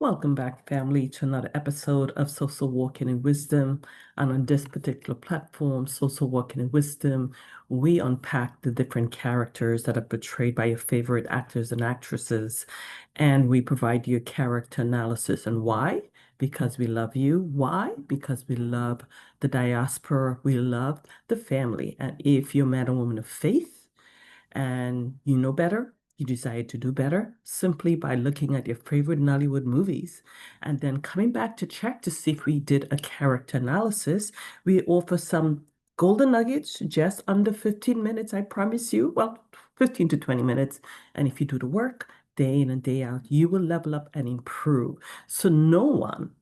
Welcome back, family, to another episode of Social Walking in Wisdom. And on this particular platform, Social Walking in Wisdom, we unpack the different characters that are portrayed by your favorite actors and actresses. And we provide you a character analysis. And why? Because we love you. Why? Because we love the diaspora. We love the family. And if you're a man or woman of faith, and you know better, you decide to do better simply by looking at your favorite Nollywood movies and then coming back to check to see if we did a character analysis. We offer some golden nuggets, just under 15 minutes, I promise you. Well, 15 to 20 minutes. And if you do the work day in and day out, you will level up and improve. So no one,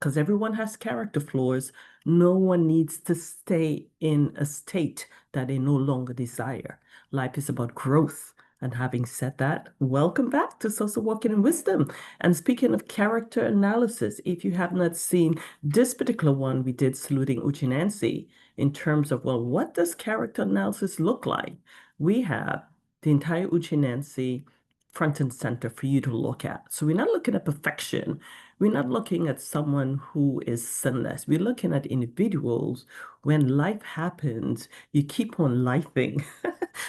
because everyone has character flaws, no one needs to stay in a state that they no longer desire. Life is about growth. And having said that, welcome back to Social Walking in Wisdom. And speaking of character analysis, if you have not seen this particular one, we did saluting Uche Nancy in terms of, well, what does character analysis look like? We have the entire Uche Nancy front and center for you to look at. So we're not looking at perfection. We're not looking at someone who is sinless. We're looking at individuals. When life happens, you keep on lifing.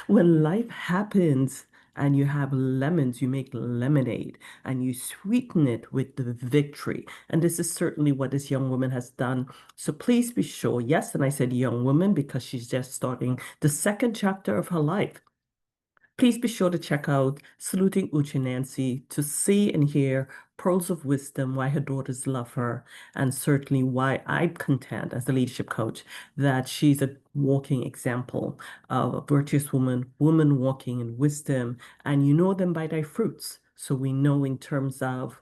When life happens and you have lemons, you make lemonade and you sweeten it with the victory. And this is certainly what this young woman has done. So please be sure. Yes, and I said young woman because she's just starting the second chapter of her life. Please be sure to check out Saluting Uche Nancy to see and hear pearls of wisdom, why her daughters love her, and certainly why I'm content as the leadership coach that she's a walking example of a virtuous woman, woman walking in wisdom, and you know them by their fruits. So we know in terms of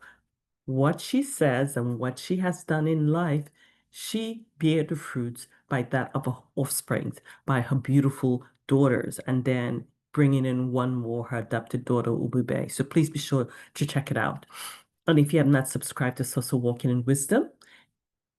what she says and what she has done in life, she bear the fruits by that of her offspring, by her beautiful daughters, and then bringing in one more, her adopted daughter, Ubube. So please be sure to check it out. And if you have not subscribed to Social Walking in Wisdom,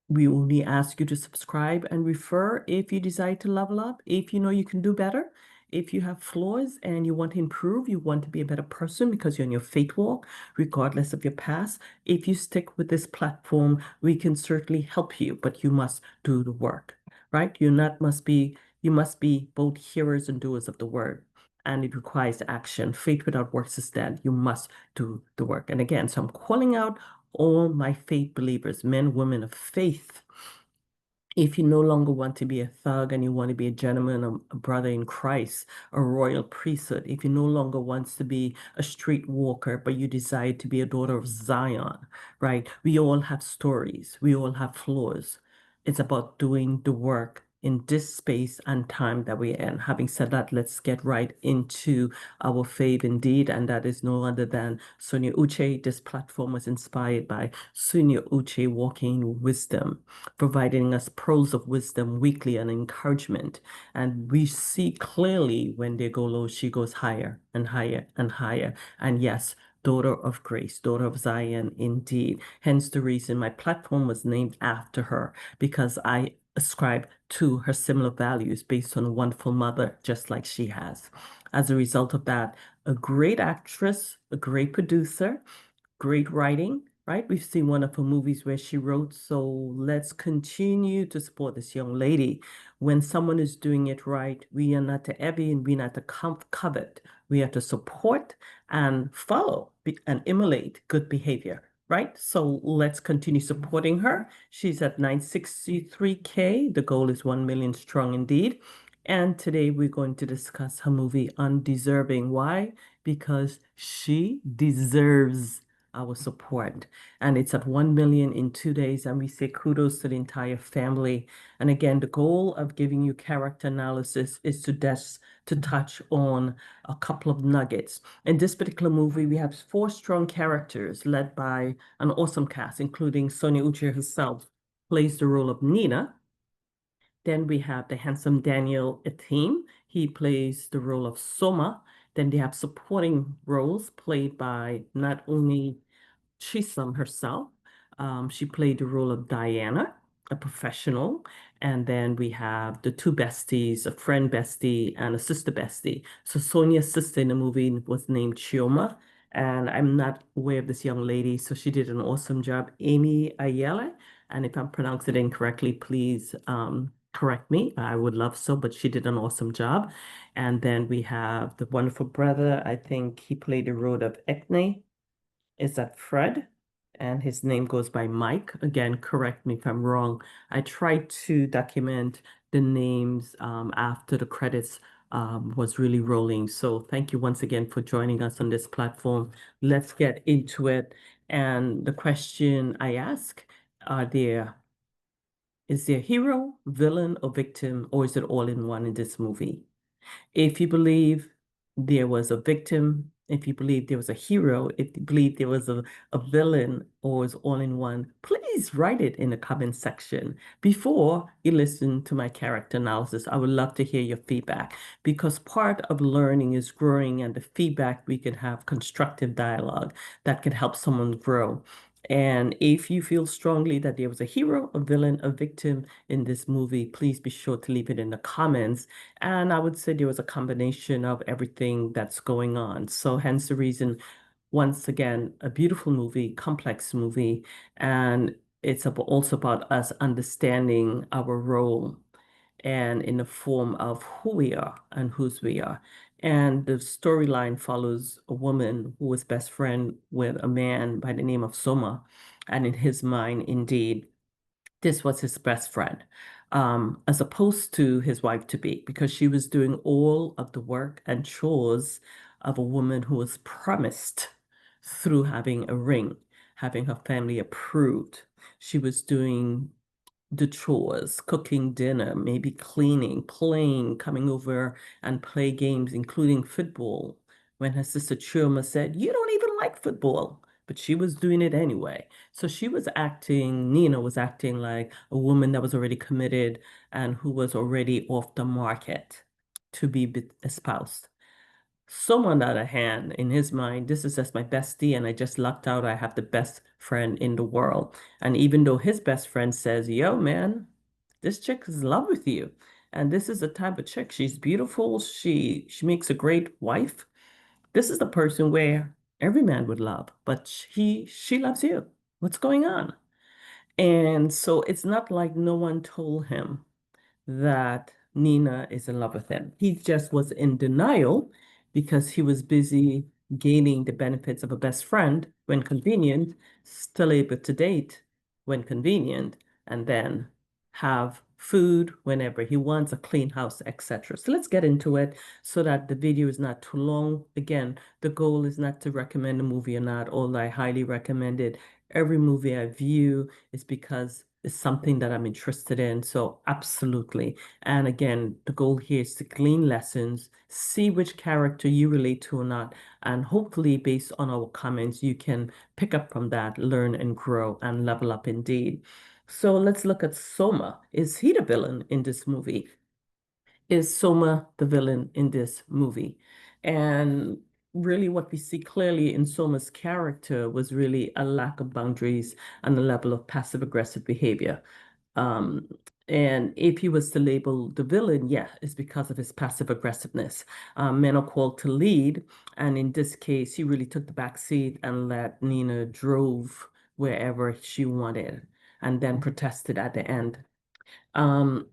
we only ask you to subscribe and refer if you decide to level up, if you know you can do better, if you have flaws and you want to improve, you want to be a better person because you're on your faith walk, regardless of your past. If you stick with this platform, we can certainly help you, but you must do the work, right? You must be both hearers and doers of the word. And it requires action. Faith without works is dead. You must do the work. And again, so I'm calling out all my faith believers, men, women of faith. If you no longer want to be a thug and you want to be a gentleman, a brother in Christ, a royal priesthood, if you no longer want to be a street walker, but you desire to be a daughter of Zion, right? We all have stories. We all have flaws. It's about doing the work in this space and time that we're in. Having said that, let's get right into our fave indeed, and that is no other than Sonia Uche. This platform was inspired by Sonia Uche Walking Wisdom, providing us pearls of wisdom weekly and encouragement. And we see clearly when they go low, she goes higher and higher and higher. And yes, daughter of grace, daughter of Zion, indeed. Hence the reason my platform was named after her, because I ascribe to her similar values based on a wonderful mother, just like she has. As a result of that, a great actress, a great producer, great writing, right? We've seen one of her movies where she wrote, so let's continue to support this young lady. When someone is doing it right, we are not to envy and we are not to covet. We are to support and follow and emulate good behavior, right? So let's continue supporting her. She's at 963K. The goal is 1 million strong indeed. And today we're going to discuss her movie UnDeserving. Why? Because she deserves our support. And it's at 1 million in 2 days. And we say kudos to the entire family. And again, the goal of giving you character analysis is to touch on a couple of nuggets. In this particular movie, we have 4 strong characters led by an awesome cast, including Sonia Uche herself, plays the role of Nina. Then we have the handsome DanielEtim. He plays the role of Soma. Then they have supporting roles played by not only Chisholm herself. She played the role of Diana, a professional. And then we have the 2 besties, a friend bestie and a sister bestie. So Sonia's sister in the movie was named Chioma. And I'm not aware of this young lady, so she did an awesome job. Amy Ayala, and if I'm pronouncing it incorrectly, please correct me. I would love so, but she did an awesome job. And then we have the wonderful brother. I think he played the role of Ekne. Is that Fred? And his name goes by Mike. Again, correct me if I'm wrong. I tried to document the names after the credits was really rolling. So thank you once again for joining us on this platform. Let's get into it. And the question I ask, are there is there hero, villain, or victim, or is it all in one in this movie? If you believe there was a victim, if you believe there was a hero, if you believe there was a villain or is all in one, please write it in the comment section. Before you listen to my character analysis, I would love to hear your feedback because part of learning is growing and the feedback we can have constructive dialogue that can help someone grow. And if you feel strongly that there was a hero, a villain, a victim in this movie, please be sure to leave it in the comments. And I would say there was a combination of everything that's going on. So hence the reason, once again, a beautiful movie, complex movie, and it's also about us understanding our role and in the form of who we are and whose we are. And the storyline follows a woman who was best friend with a man by the name of Soma. And in his mind, indeed, this was his best friend, as opposed to his wife to be, because she was doing all of the work and chores of a woman who was promised through having a ring, having her family approved. She was doing the chores, cooking dinner, maybe cleaning, playing, coming over and play games, including football. When her sister Chioma said, "You don't even like football," but she was doing it anyway. So she was acting, Nina was acting like a woman that was already committed and who was already off the market to be espoused. So on the other hand, in his mind, this is just my bestie, and I just lucked out. I have the best friend in the world. And even though his best friend says, "Yo, man, this chick is in love with you. And this is the type of chick. She's beautiful. She makes a great wife. This is the person where every man would love, but she loves you. What's going on?" And so it's not like no one told him that Nina is in love with him. He just was in denial because he was busy gaining the benefits of a best friend when convenient, still able to date when convenient, and then have food whenever he wants, a clean house, etc. So let's get into it so that the video is not too long. Again, the goal is not to recommend a movie or not, although I highly recommend it. Every movie I view is because it's something that I'm interested in. So absolutely. And again, the goal here is to glean lessons, see which character you relate to or not, and hopefully based on our comments, you can pick up from that, learn and grow and level up indeed. So let's look at Soma. Is he the villain in this movie? Is Soma the villain in this movie? And really what we see clearly in Soma's character was really a lack of boundaries and a level of passive aggressive behavior. Um, and if he was to label the villain, yeah, it's because of his passive aggressiveness. Men are called to lead, and in this case, he really took the back seat and let Nina drove wherever she wanted, and then protested at the end. Um,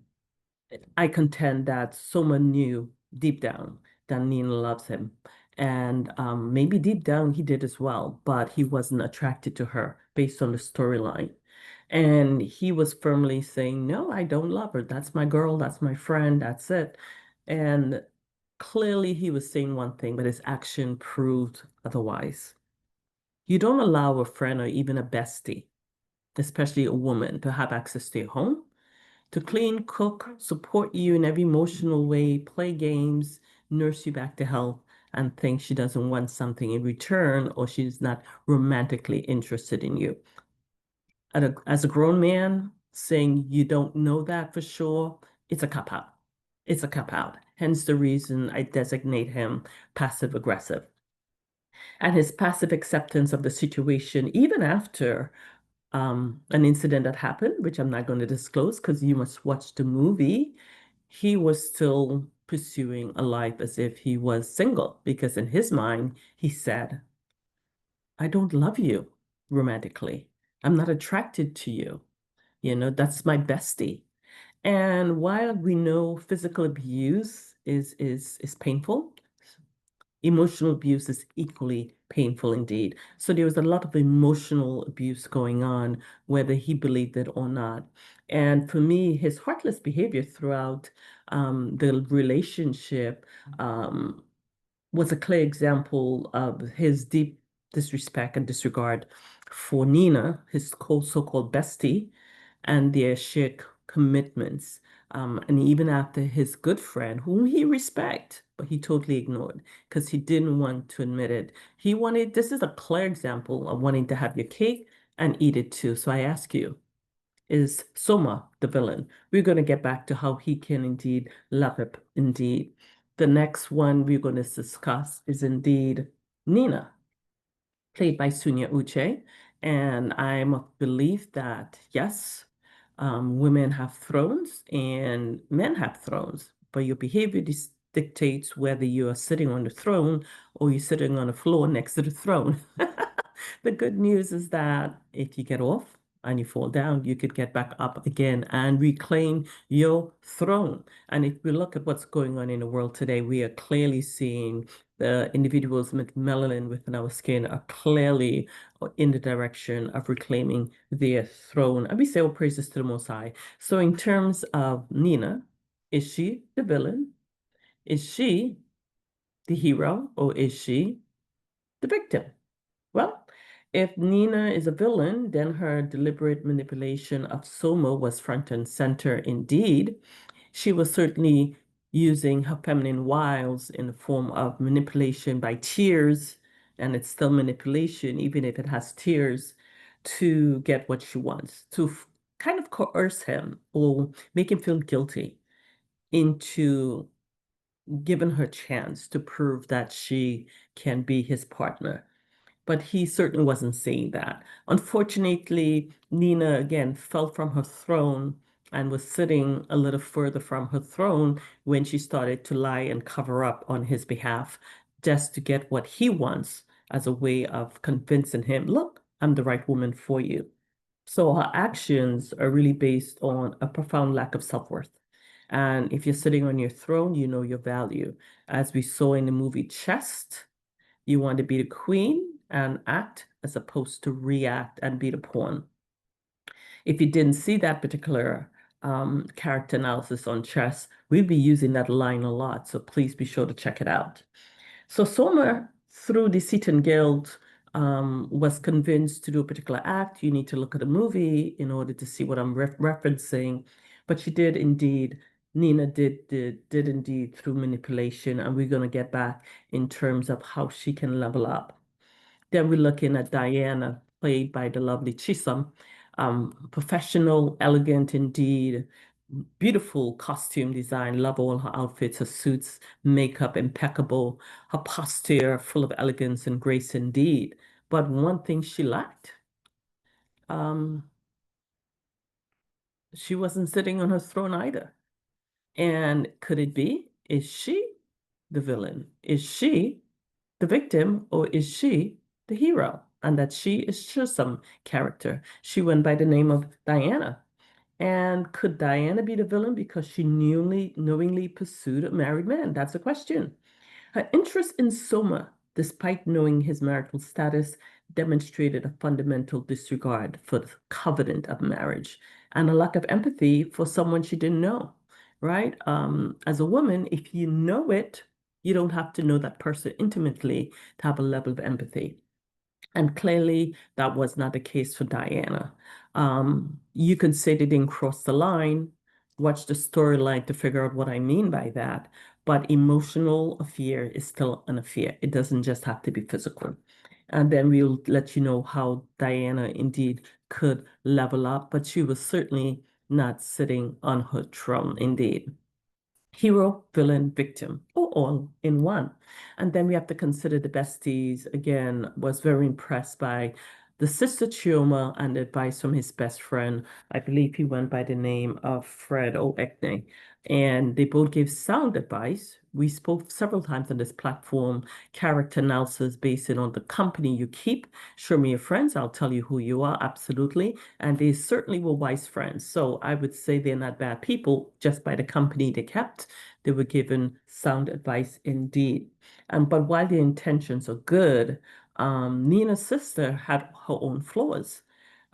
I contend that someone knew deep down that Nina loves him. And maybe deep down he did as well, but he wasn't attracted to her based on the storyline. And he was firmly saying, "No, I don't love her. That's my girl. That's my friend. That's it." And clearly he was saying one thing, but his action proved otherwise. You don't allow a friend or even a bestie, especially a woman, to have access to your home, to clean, cook, support you in every emotional way, play games, nurse you back to health, and think she doesn't want something in return or she's not romantically interested in you. As a grown man, saying you don't know that for sure, it's a cop out. It's a cop out. Hence the reason I designate him passive aggressive. And his passive acceptance of the situation, even after an incident that happened, which I'm not going to disclose because you must watch the movie, he was still pursuing a life as if he was single because in his mind, he said, I don't love you romantically. I'm not attracted to you. That's my bestie. And while we know physical abuse is painful, emotional abuse is equally painful indeed. So there was a lot of emotional abuse going on, whether he believed it or not. And for me, his heartless behavior throughout the relationship um, was a clear example of his deep disrespect and disregard for Nina, his so-called bestie, and their shared commitments. And even after his good friend, whom he respect, but he totally ignored because he didn't want to admit it. This is a clear example of wanting to have your cake and eat it too. So I ask you, is Soma the villain? We're going to get back to how he can indeed love it, indeed. The next one we're going to discuss is indeed Nina, played by Sonia Uche. And I'm of belief that, yes, women have thrones and men have thrones, but your behavior dictates whether you are sitting on the throne or you're sitting on the floor next to the throne. The good news is that if you get off and you fall down, you could get back up again and reclaim your throne. And if we look at what's going on in the world today, we are clearly seeing the individuals with melanin within our skin are clearly in the direction of reclaiming their throne. And we say, all praises to the Most High. So, in terms of Nina, is she the villain? Is she the hero? Or is she the victim? Well, if Nina is a villain, then her deliberate manipulation of Soma was front and center indeed. She was certainly using her feminine wiles in the form of manipulation by tears, and it's still manipulation, even if it has tears, to get what she wants, to kind of coerce him or make him feel guilty into giving her chance to prove that she can be his partner. But he certainly wasn't saying that. Unfortunately, Nina again fell from her throne and was sitting a little further from her throne when she started to lie and cover up on his behalf just to get what he wants as a way of convincing him, look, I'm the right woman for you. So her actions are really based on a profound lack of self-worth. And if you're sitting on your throne, you know your value. As we saw in the movie Chess, you want to be the queen and act as opposed to react and be the pawn. If you didn't see that particular character analysis on Chess, we'll be using that line a lot. So please be sure to check it out. So Soma, through deceit and guilt, was convinced to do a particular act. You need to look at the movie in order to see what I'm referencing. But she did indeed, Nina did indeed through manipulation, and we're going to get back in terms of how she can level up. Then we're looking at Diana, played by the lovely Chisholm. Professional, elegant indeed, beautiful costume design. Love all her outfits, her suits, makeup impeccable, her posture full of elegance and grace indeed. But one thing she lacked, um, she wasn't sitting on her throne either. And could it be? Is she the villain? Is she the victim, or is she the hero? And that she is just some character. She went by the name of Diana. And could Diana be the villain because she knowingly pursued a married man? That's a question. Her interest in Soma, despite knowing his marital status, demonstrated a fundamental disregard for the covenant of marriage and a lack of empathy for someone she didn't know, right? As a woman, if you know it, you don't have to know that person intimately to have a level of empathy. And clearly, that was not the case for Diana. You could say they didn't cross the line. Watch the storyline to figure out what I mean by that. But emotional affair is still an affair. It doesn't just have to be physical. And then we'll let you know how Diana indeed could level up, but she was certainly not sitting on her throne, indeed. Hero, villain, victim, or all in one. And then we have to consider the besties. Again, was very impressed by the sister Chioma and advice from his best friend. I believe he went by the name of Fred Oekne. And they both gave sound advice. We spoke several times on this platform, character analysis based on the company you keep. Show me your friends, I'll tell you who you are, absolutely. And they certainly were wise friends. So I would say they're not bad people just by the company they kept. They were given sound advice indeed. But while the intentions are good, Nina's sister had her own flaws.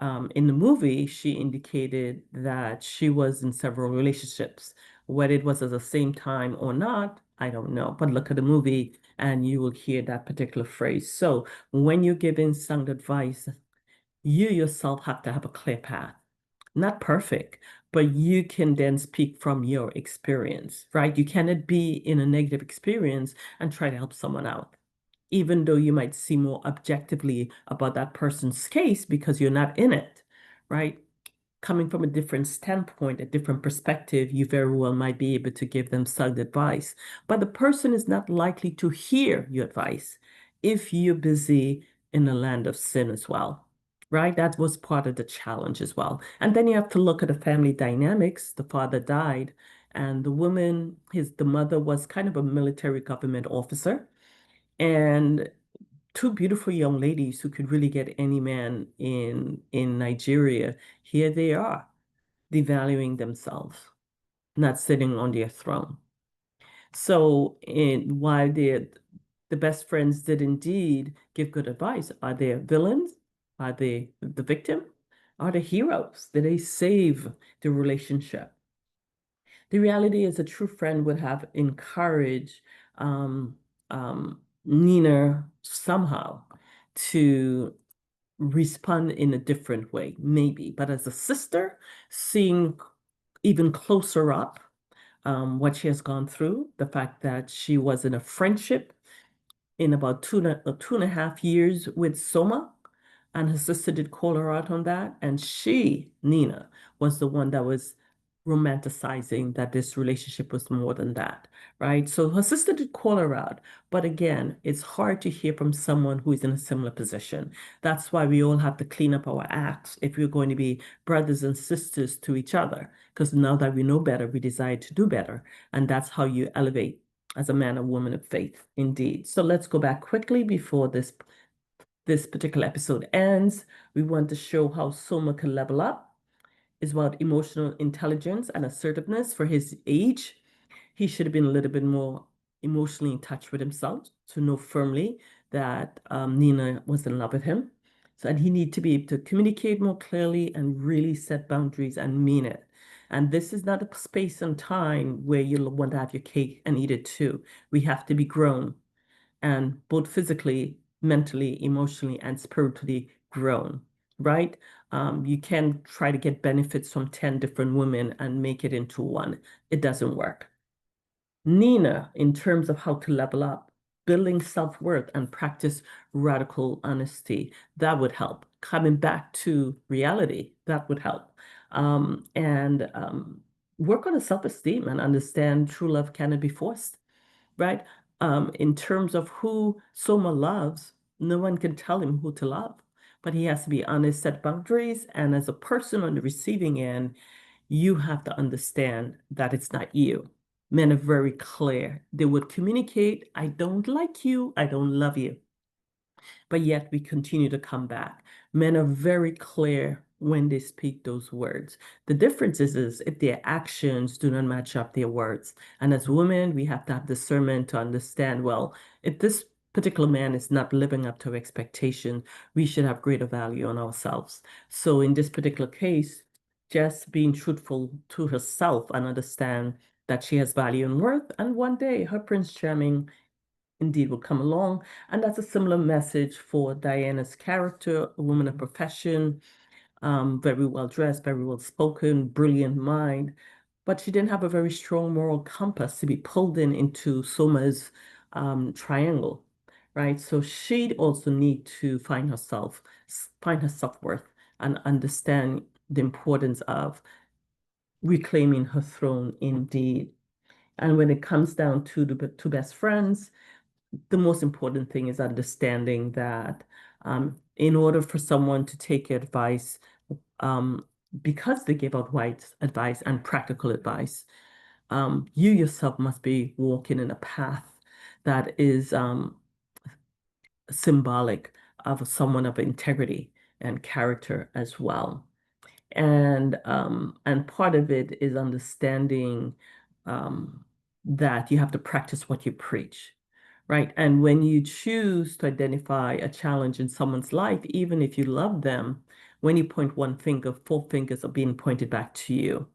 In the movie, she indicated that she was in several relationships. Whether it was at the same time or not, I don't know. But look at the movie and you will hear that particular phrase. So when you're giving sound advice, you yourself have to have a clear path. Not perfect, but you can then speak from your experience, right? You cannot be in a negative experience and try to help someone out even though you might see more objectively about that person's case because you're not in it, right? Coming from a different standpoint, a different perspective, you very well might be able to give them sound advice. But the person is not likely to hear your advice if you're busy in the land of sin as well, right? That was part of the challenge as well. And then you have to look at the family dynamics. The father died, and the woman, the mother was kind of a military government officer and two beautiful young ladies who could really get any man in Nigeria. Here they are, devaluing themselves, not sitting on their throne. So, while the best friends did indeed give good advice, are they villains? Are they the victim? Are they heroes? Did they save the relationship? The reality is a true friend would have encouraged um, Nina somehow to respond in a different way, maybe. But as a sister, seeing even closer up what she has gone through, the fact that she was in a friendship in about 2.5 years with Soma, and her sister did call her out on that. And she, Nina, was the one that was romanticizing that this relationship was more than that, right? So her sister did call her out. But again, it's hard to hear from someone who is in a similar position. That's why we all have to clean up our acts if we're going to be brothers and sisters to each other. Because now that we know better, we desire to do better. And that's how you elevate as a man or woman of faith, indeed. So let's go back quickly before this particular episode ends. We want to show how Soma can level up. Is about emotional intelligence and assertiveness for his age. He should have been a little bit more emotionally in touch with himself to know firmly that Nina was in love with him. So, and he need to be able to communicate more clearly and really set boundaries and mean it. And this is not a space and time where you want to have your cake and eat it too. We have to be grown and both physically, mentally, emotionally, and spiritually grown, right? You can try to get benefits from 10 different women and make it into one. It doesn't work. Nina, in terms of how to level up, building self-worth and practice radical honesty, that would help. Coming back to reality, that would help. And work on a self-esteem and understand true love cannot be forced, right? In terms of who Soma loves, no one can tell him who to love, but he has to be honest, set boundaries. And as a person on the receiving end, you have to understand that it's not you. Men are very clear. They would communicate, I don't like you, I don't love you, but yet we continue to come back. Men are very clear when they speak those words. The difference is if their actions do not match up their words. And as women, we have to have discernment to understand, well, if this particular man is not living up to our expectation, we should have greater value on ourselves. So in this particular case, just being truthful to herself and understand that she has value and worth, and one day her Prince Charming indeed will come along. And that's a similar message for Diana's character, a woman of profession, very well dressed, very well spoken, brilliant mind. But she didn't have a very strong moral compass to be pulled into Soma's triangle, right? So she'd also need to find her self-worth and understand the importance of reclaiming her throne indeed. And when it comes down to the two best friends, the most important thing is understanding that In order for someone to take your advice, um, because they give out wise advice and practical advice, you yourself must be walking in a path that is symbolic of someone of integrity and character as well. And part of it is understanding um, that you have to practice what you preach, right? And when you choose to identify a challenge in someone's life, even if you love them, when you point one finger, four fingers are being pointed back to you.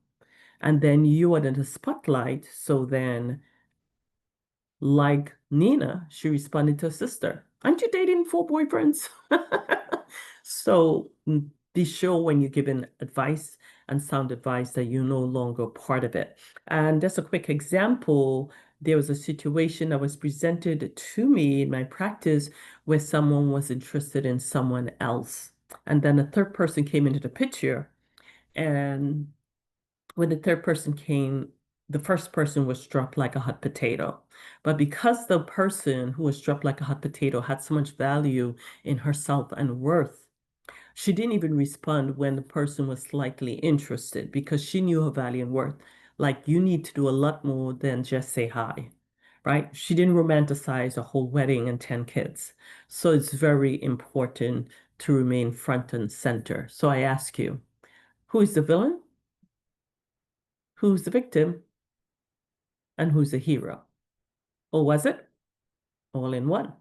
And then you are in the spotlight. So then, like Nina, she responded to her sister, "Aren't you dating four boyfriends?" So be sure when you're giving advice and sound advice that you're no longer part of it. And just a quick example, there was a situation that was presented to me in my practice where someone was interested in someone else. And then a third person came into the picture. And when the third person came, the first person was dropped like a hot potato. But because the person who was dropped like a hot potato had so much value in herself and worth, she didn't even respond when the person was slightly interested because she knew her value and worth. Like, you need to do a lot more than just say hi, right? She didn't romanticize a whole wedding and 10 kids. So it's very important to remain front and center. So I ask you, who is the villain? Who's the victim? And who's the hero? Or was it all in one?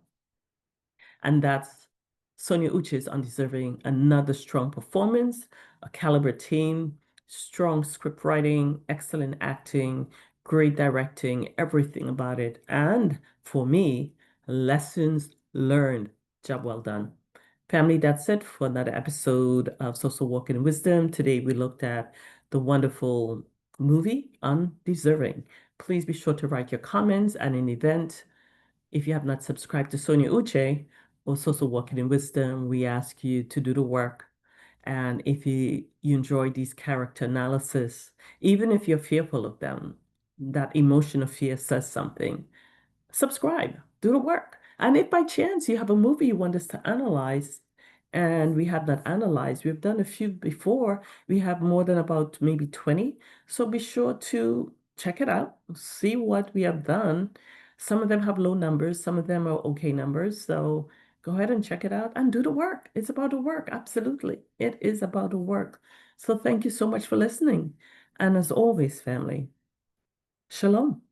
And that's Sonia Uche's Undeserving, another strong performance, a caliber team, strong script writing, excellent acting, great directing, everything about it. And for me, lessons learned. Job well done. Family, that's it for another episode of Social Walking in Wisdom. Today we looked at the wonderful movie Undeserving. Please be sure to write your comments and in event if you have not subscribed to Sonia Uche or Social Walking in Wisdom, we ask you to do the work. And if you enjoy these character analysis, even if you're fearful of them, that emotion of fear says something, subscribe, do the work. And if by chance you have a movie you want us to analyze, and we have not analyzed, we've done a few before, we have more than about maybe 20. So be sure to check it out, see what we have done. Some of them have low numbers, some of them are okay numbers. So go ahead and check it out and do the work. It's about the work. Absolutely. It is about the work. So thank you so much for listening. And as always, family, shalom.